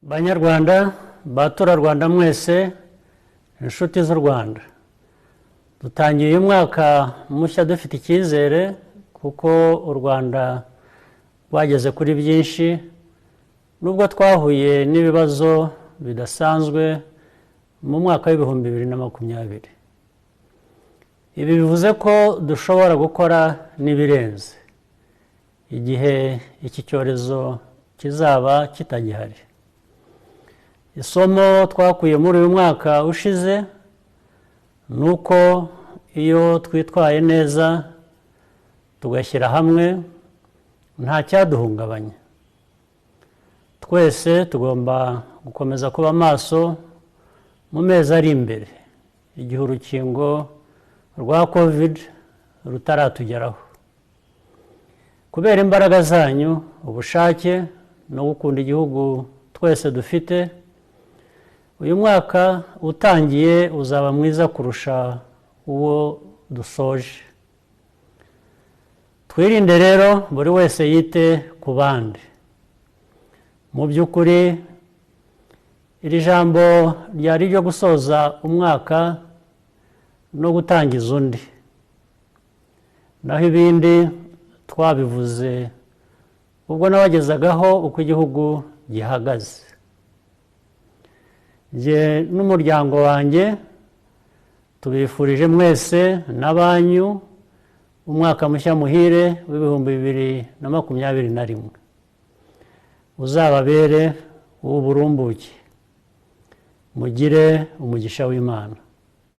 Banyarwanda, baturarwanda mwese, inshuti z'u Rwanda. Dutangiye uyu mwaka mushya dufite icyizere kuko u Rwanda rwageze kuri byinshi, nubwo twahuye n'ibibazo bidasanzwe mu mwaka w'ibihumbi 2020. Ibi bivuze ko dushobora gukora n'ibirenze igihe iki cyorezo kizaba kitagihari. Isomo twakuye muri uyu mwaka ushize nuko iyo twitwaye neza tugashyira hamwe nta cyaduhungabanya. Twese tugomba gukomeza kuba maso mu mezi ari imbere igihe urukingo rwa COVID rutaratugeraho. Kubera imbaraga zanyu, ubushake no gukunda igihugu twese dufite, uyu mwaka utangiye uzaba mwiza kurusha uwo dusoje. Twirinde rero buri wese yite ku bandi. Mu by'ukuri iri jambo ryari ryo gusoza umwaka no gutangiza undi, naho ibindi twabivuze ubwo nabagezagaho uko igihugu gihagaze. Jye n'umuryango wanjye tubifurije mwese n'abanyu umwaka mushya muhire w'ibihumbi 2021. Uzababere uw'uburumbuke. Mugire umugisha w'Imana.